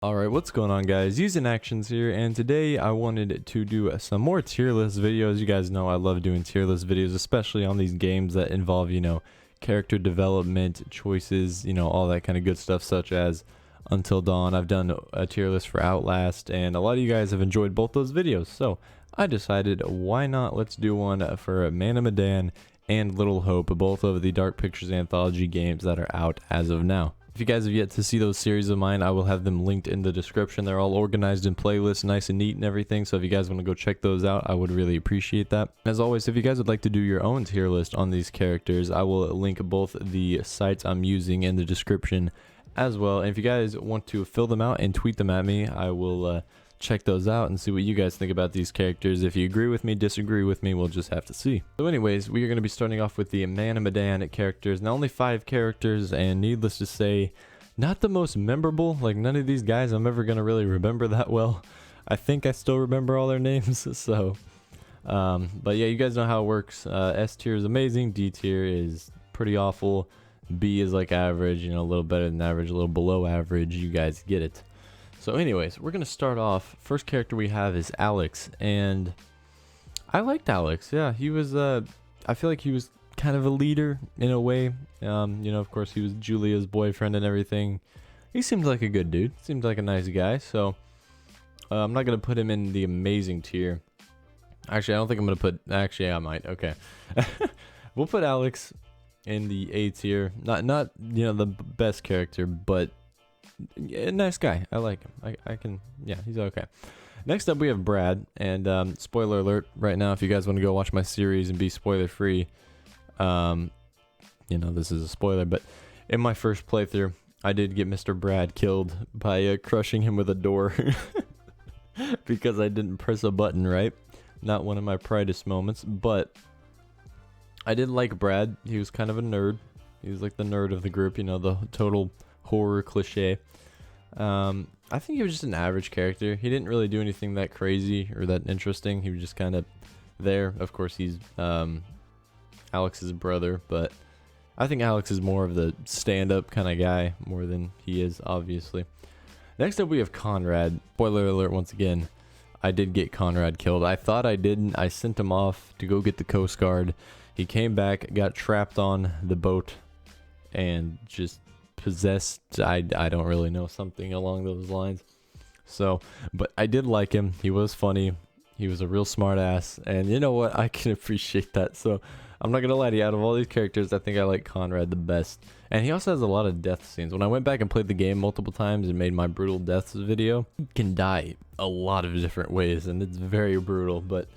Alright, what's going on, guys? UsingActionzz here, and today I wanted to do some more tier list videos. You guys know I love doing tier list videos, especially on these games that involve, character development, choices, all that kind of good stuff, such as Until Dawn. I've done a tier list for Outlast, and a lot of you guys have enjoyed both those videos, so I decided, why not? Let's do one for Medan and Little Hope, both of the Dark Pictures Anthology games that are out as of now. If you guys have yet to see those series of mine, I will have them linked in the description. They're all organized in playlists, nice and neat and everything. So if you guys want to go check those out, I would really appreciate that. As always, if you guys would like to do your own tier list on these characters, I will link both the sites I'm using in the description as well. And if you guys want to fill them out and tweet them at me, I will check those out and see what you guys think about these characters. If you agree with me, disagree with me, we'll just have to see. So anyways, we are going to be starting off with the Medan characters. Now only 5 characters, and needless to say, not the most memorable. Like, none of these guys I'm ever going to really remember that well. I think I still remember all their names, so but yeah, you guys know how it works. S tier is amazing, D tier is pretty awful, B is like average, a little better than average, a little below average. You guys get it. So anyways, we're going to start off. First character we have is Alex, and I liked Alex. Yeah, he was, I feel like he was kind of a leader in a way. Of course, he was Julia's boyfriend and everything. He seemed like a good dude. Seemed like a nice guy, so I'm not going to put him in the amazing tier. Actually, I don't think I'm going to put, actually, I might. Okay. We'll put Alex in the A tier. Not the best character, but yeah, nice guy. I like him. I can, yeah, he's okay. Next up we have Brad, and spoiler alert right now, if you guys want to go watch my series and be spoiler free, this is a spoiler, but in my first playthrough I did get Mr. Brad killed by crushing him with a door because I didn't press a button right. Not one of my proudest moments, but I did like Brad. He was kind of a nerd. He was like the nerd of the group, the total horror cliche. I think he was just an average character. He didn't really do anything that crazy or that interesting. He was just kind of there. Of course, he's Alex's brother, but I think Alex is more of the stand-up kind of guy more than he is, obviously. Next up we have Conrad. Spoiler alert once again, I did get Conrad killed. I thought I didn't. I sent him off to go get the Coast Guard. He came back, got trapped on the boat, and just possessed. I don't really know, something along those lines. So, but I did like him. He was funny. He was a real smart ass, and you know what, I can appreciate that. So I'm not gonna lie to you, out of all these characters, I think I like Conrad the best. And he also has a lot of death scenes. When I went back and played the game multiple times and made my brutal deaths video, he can die a lot of different ways, and it's very brutal. But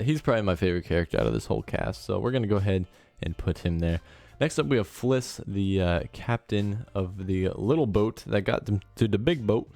he's probably my favorite character out of this whole cast, so we're gonna go ahead and put him there. Next up we have Fliss, the captain of the little boat that got them to the big boat.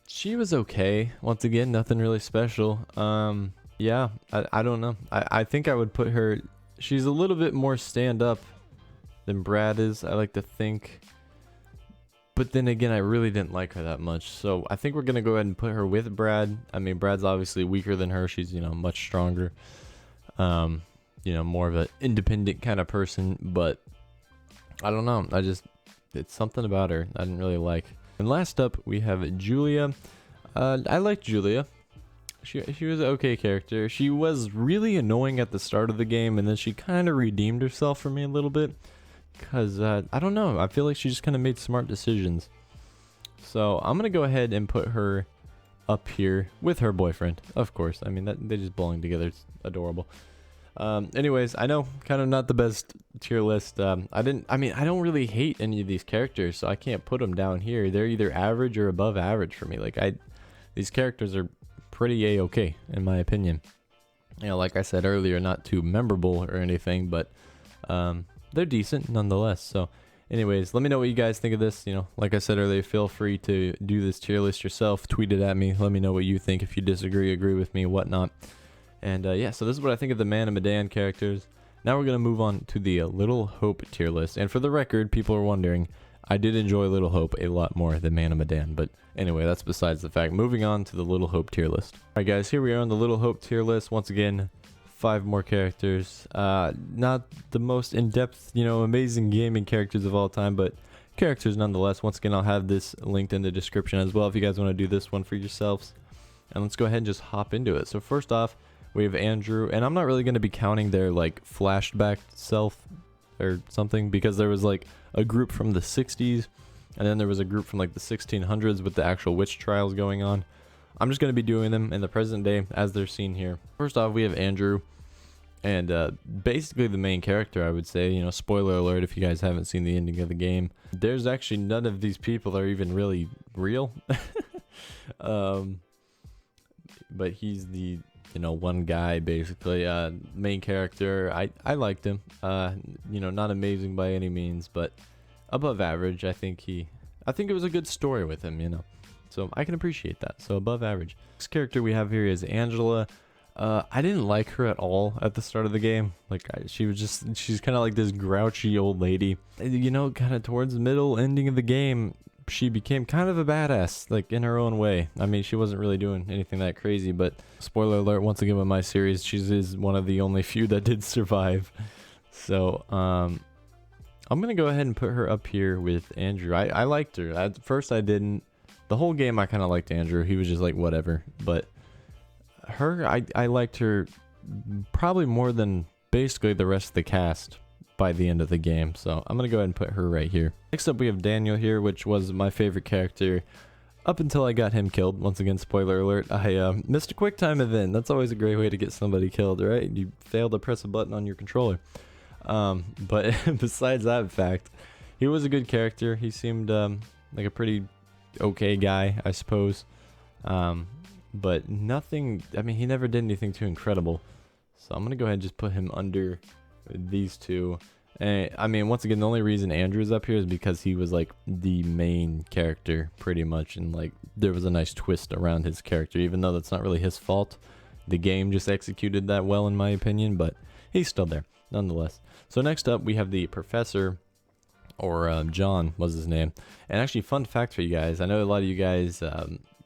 She was okay. Once again, nothing really special. Yeah, I don't know. I think I would put her, she's a little bit more stand-up than Brad is, I like to think. But then again, I really didn't like her that much. So I think we're going to go ahead and put her with Brad. I mean, Brad's obviously weaker than her. She's, much stronger. More of an independent kind of person, but I don't know. It's something about her I didn't really like. And last up, we have Julia. I like Julia. She was an okay character. She was really annoying at the start of the game, and then she kind of redeemed herself for me a little bit. Because, I don't know. I feel like she just kind of made smart decisions. So, I'm going to go ahead and put her up here with her boyfriend, of course. I mean, they just belong together. It's adorable. Anyways, I know, kind of not the best tier list. I don't really hate any of these characters, so I can't put them down here. They're either average or above average for me. Like, these characters are pretty a-okay, in my opinion. Like I said earlier, not too memorable or anything, but, they're decent nonetheless. So, anyways, let me know what you guys think of this. Like I said earlier, feel free to do this tier list yourself. Tweet it at me. Let me know what you think. If you disagree, agree with me, whatnot. And yeah, so this is what I think of the Medan characters. Now we're going to move on to the Little Hope tier list. And for the record, people are wondering, I did enjoy Little Hope a lot more than Medan. But anyway, that's besides the fact. Moving on to the Little Hope tier list. Alright guys, here we are on the Little Hope tier list. Once again, 5 more characters. Not the most in-depth, amazing gaming characters of all time, but characters nonetheless. Once again, I'll have this linked in the description as well if you guys want to do this one for yourselves. And let's go ahead and just hop into it. So first off, we have Andrew, and I'm not really going to be counting their like flashback self or something, because there was like a group from the 60s, and then there was a group from like the 1600s with the actual witch trials going on. I'm just going to be doing them in the present day as they're seen here. First off, we have Andrew, and basically the main character, I would say. You know, spoiler alert if you guys haven't seen the ending of the game. There's actually none of these people are even really real. But he's the, you know, one guy basically, main character. I liked him. You know, not amazing by any means, but above average. I think it was a good story with him, you know. So I can appreciate that. So above average. Next character we have here is Angela. I didn't like her at all at the start of the game. Like, she's kind of like this grouchy old lady. You know, kind of towards the middle ending of the game, she became kind of a badass, like in her own way. I mean, she wasn't really doing anything that crazy, but spoiler alert, once again with my series, she is one of the only few that did survive. So, I'm gonna go ahead and put her up here with Andrew. I liked her. At first I didn't. The whole game I kind of liked Andrew. He was just like whatever, but her, I liked her probably more than basically the rest of the cast by the end of the game. So I'm gonna go ahead and put her right here. Next up we have Daniel here, which was my favorite character up until I got him killed. Once again, spoiler alert, I missed a quick time event. That's always a great way to get somebody killed, right? You fail to press a button on your controller. But besides that fact, he was a good character. He seemed like a pretty okay guy, I suppose. But nothing, I mean, he never did anything too incredible. So I'm gonna go ahead and just put him under these two. And I mean, once again, the only reason Andrew's up here is because he was like the main character pretty much, and like there was a nice twist around his character, even though that's not really his fault. The game just executed that well in my opinion, but he's still there nonetheless. So next up we have the professor, or John was his name. And actually, fun fact for you guys, I know a lot of you guys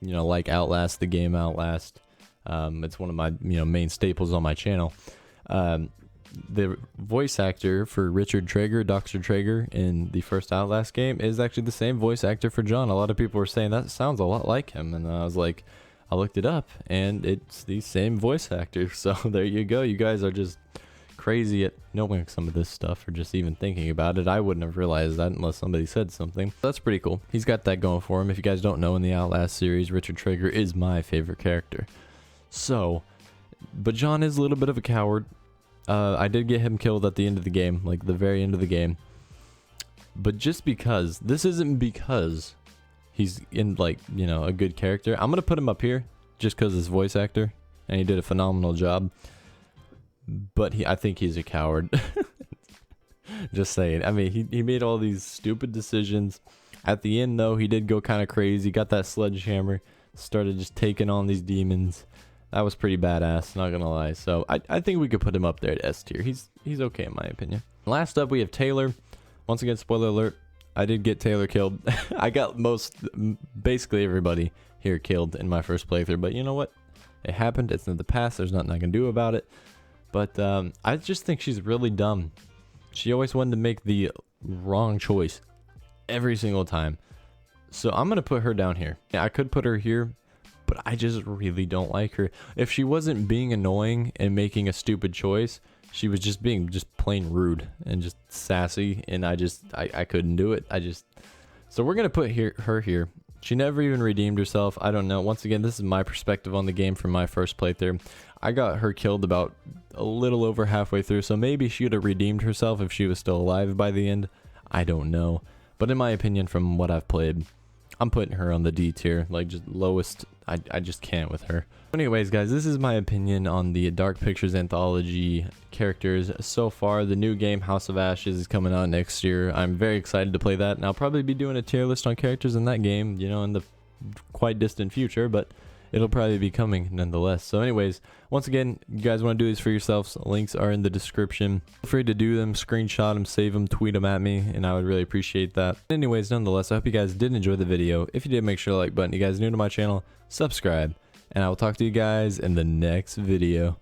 you know, like Outlast, the game Outlast. It's one of my, you know, main staples on my channel. The voice actor for Richard Traeger, Dr. Traeger, in the first Outlast game is actually the same voice actor for John. A lot of people were saying that sounds a lot like him, and I was like, I looked it up, and it's the same voice actor. So there you go. You guys are just crazy at knowing some of this stuff, or just even thinking about it. I wouldn't have realized that unless somebody said something. That's pretty cool. He's got that going for him. If you guys don't know, in the Outlast series, Richard Traeger is my favorite character. So, but John is a little bit of a coward. I did get him killed at the end of the game, like the very end of the game. But just because, this isn't because he's in, like, you know, a good character. I'm going to put him up here just because his voice actor, and he did a phenomenal job. But I think he's a coward. Just saying. I mean, he made all these stupid decisions. At the end, though, he did go kind of crazy. Got that sledgehammer. Started just taking on these demons. That was pretty badass, not gonna lie. So I think we could put him up there at S tier. He's okay in my opinion. Last up, we have Taylor. Once again, spoiler alert, I did get Taylor killed. I got basically everybody here killed in my first playthrough. But you know what? It happened. It's in the past. There's nothing I can do about it. But I just think she's really dumb. She always wanted to make the wrong choice every single time. So I'm going to put her down here. Yeah, I could put her here, but I just really don't like her. If she wasn't being annoying and making a stupid choice, she was just being plain rude and just sassy, and I couldn't do it. So we're going to put her here. She never even redeemed herself. I don't know. Once again, this is my perspective on the game from my first playthrough. I got her killed about a little over halfway through, so maybe she would have redeemed herself if she was still alive by the end. I don't know. But in my opinion, from what I've played, I'm putting her on the D tier, like just lowest. I just can't with her. Anyways, guys, this is my opinion on the Dark Pictures Anthology characters so far. The new game, House of Ashes, is coming out next year. I'm very excited to play that, and I'll probably be doing a tier list on characters in that game, you know, in the quite distant future, but it'll probably be coming nonetheless. So anyways, once again, you guys want to do these for yourselves, links are in the description. Feel free to do them, screenshot them, save them, tweet them at me, and I would really appreciate that. Anyways, nonetheless, I hope you guys did enjoy the video. If you did, make sure to like button. You guys new to my channel, subscribe, and I will talk to you guys in the next video.